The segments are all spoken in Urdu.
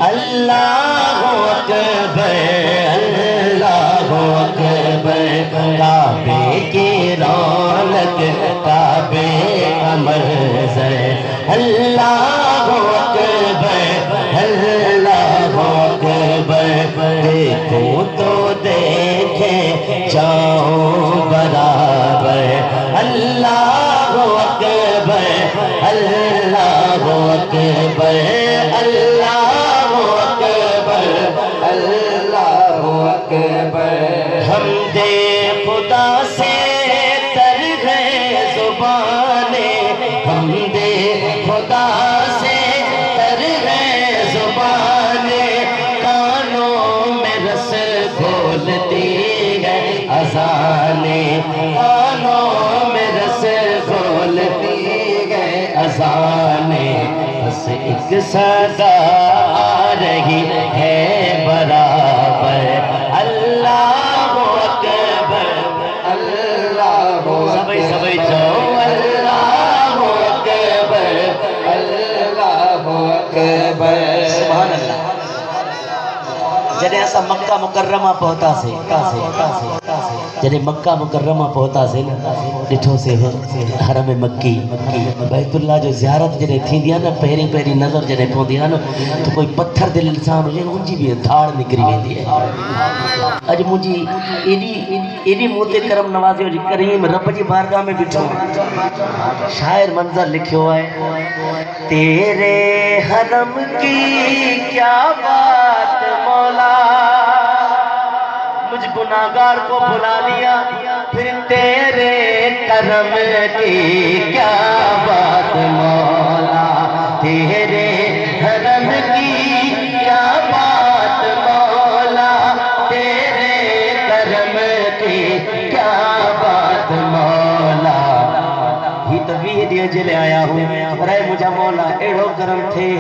اللہ اکبر اللہ اکبر کعبے کی رونق کعبے کا منظر اللہ اکبر اللہ اکبر دیکھوں تو دیکھیں جاؤں برابر اللہ اکبر اللہ اکبر اللہ اکبر اللہ اکبر حمد خدا سے تر ہے زبانیں حمد خدا سے تر ہے زبانیں کانوں میں رس گھولتی ہے اذانیں کانوں میں رس گھولتی ہے اذانیں بس ایک صدا آ رہی ہے برابر اللہ اکبر اللہ اکبر سبھی جاؤ اللہ اکبر اللہ اکبر سبحان اللہ جنہیں ایسا مکہ مکرمہ پہنچا سے جنہیں مکہ مکرمہ پہنچا سے ڈٹھو سے حرم مکی بیت اللہ جو زیارت جنہیں تھی دیا نا پہری پہری نظر جنہیں پہنچ دیا نا تو کوئی پتھر دل انسان ہو جائے انجی بھی دھاڑ نکری ہوئی ہے اج مجھے ایڈی موتے کرم نوازی ہو جی کریم رب جی بارگاہ میں بٹھو شاعر منظر لکھو ہے تیرے حرم کی کیا بات مولا مجھ گناہگار کو بھلا لیا پھر تیرے کرم کی کیا بات مولا تیرے حرم کی کیا بات مولا تیرے کرم کی کیا بات مولا ہی تو ویڈیو جلے آیا ہوں رہے مجھا مولا ایڑو کرم تھے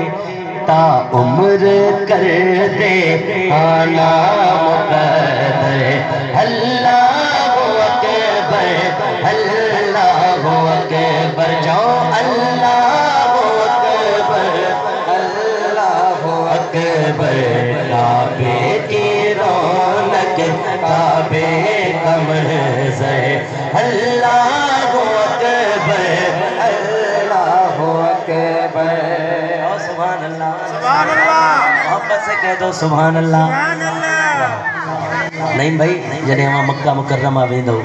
تا عمر کر دے آنا مقدر اللہ اکبر اللہ اکبر جاؤ اللہ اکبر اللہ اکبر کعبے کی رونق کعبے کا منظر اللہ اکبر اللہ اکبر سبحان اللہ سبحان اللہ محبت سے کہہ دو سبحان اللہ نہیں بھائی جنہیں ہمیں مکہ مکرمہ ویندو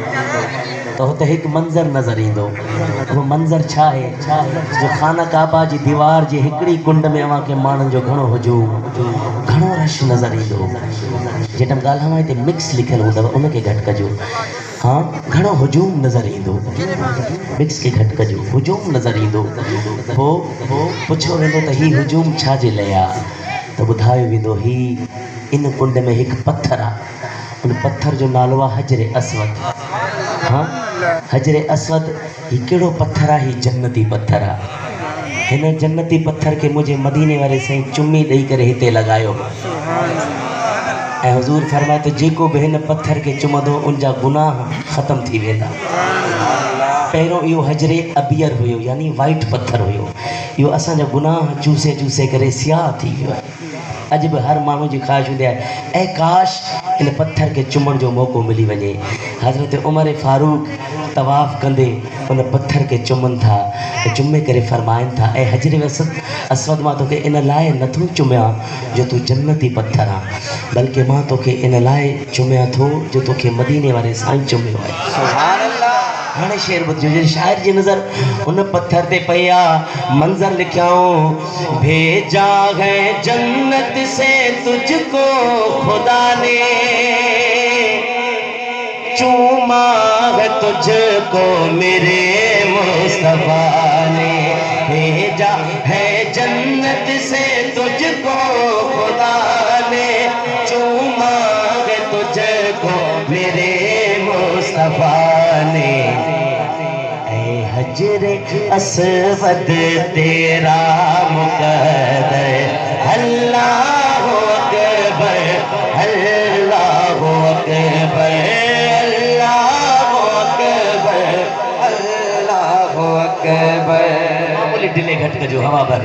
تو ہوتے ایک منظر نظر ایندو وہ منظر چھا ہے جو خانہ کعبہ جی دیوار جی ہکڑی کنڈ میں ہمیں کے مانن جو گھنو ہجوم گھنو رش نظر ایندو جیٹم گال ہمیں تے مکس لکھل ہوندہ انہیں کے گھٹ کجو ہاں گھنو ہجوم نظر ایندو مکس کے گھٹ کجو ہجوم نظر ایندو وہ پچھو ویندو تا ہی ہجوم چھا جے لیا تو بدھائے ویندو ہی ان کنڈ میں ایک پتھر آ ان پتھر جو نالوا حجر اسود ہاں حجر اسود ہی کیڑو پتھر آ ہی جنتی پتھر آ ہن جنتی پتھر کے مجھے مدینے والے سے چمی دئی کرے ہتے لگایو اے حضور فرمائے تو جے کو بہن پتھر کے چمدو ان جا گناہ ختم تھی ویدا پہروں ایو حجر ابیر ہوئیو یعنی وائٹ پتھر ہوئیو ایو اساں جا گناہ چوسے چوسے کرے سیاہ تھی ویو اج بھی ہر مانو جی خواہش ہوندی ہے اے کاش ان پتھر کے چمن جو موقع ملی ونے حضرت عمر فاروق طواف کندے ان پتھر کے چمن تھا چمے کرے فرمائن تھا اے حجر اسود ماں تو کہ ان لائے نتھو چمیا جو تو جنتی پتھر آ بلکہ ماں تو کہ ان لائے چمیا تھو جو تو کہ مدینے والے سائیں چمے ہوئے سبحان اللہ ہانے شعر بدجو جو شاعر جی نظر ان پتھر تے پیا منظر لکھیاؤں بھیجا ہے جنت سے تجھ کو خدا نے چوما ہے تجھ کو میرے مصطفیٰ نے بھیجا ہے جنت سے تجھ کو خدا نے چوما ہے تجھ کو میرے مصطفیٰ نے اے حجر اسود تیرا مقدر اللہ اکبر اللہ اکبر اللہ اکبر اللہ اکبر معمولی ڈلے گھٹ کا جو ہوا بھر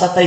7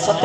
7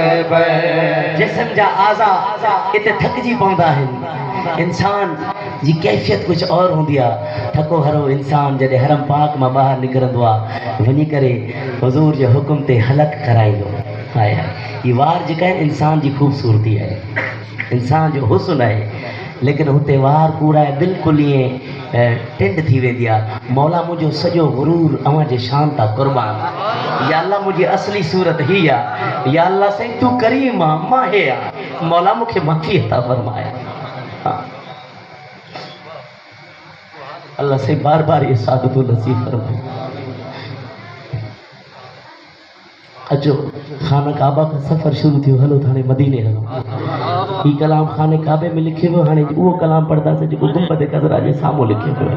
اکبر جسم جا آزا اتنے تھک جی پوندا ہے انسان جی کیفیت کچھ اور ہوندی آ تھکو ہرو انسان جدے حرم پاک میں باہر نکرندو آ ونی کرے حضور جو حکم تے حلق کرائیندو ہائے ہائے یہ وار جکا ہے انسان جی خوبصورتی ہے انسان جو حسن ہے لیکن ہوتے وار پورا ہے بالکل یہ ٹنڈ تھی وے دیا مولا مجھے سجو غرور اواں جے شان تا قربان یا اللہ مجھے اصلی صورت ہی یا اللہ سے تو کریم ماں ہے مولا مجھے معافی عطا فرمایا اللہ سے بار بار یہ سعادت و نصیب فرمائے اچھو خانہ کعبہ کا سفر شروع تھی ہلو تھانے مدینے ہلو یہ کلام خانہ کعبے میں لکھے ہوئے ہانے وہ کلام پڑھتا سے جو گنبد خضرا جے ساموں لکھے ہوئے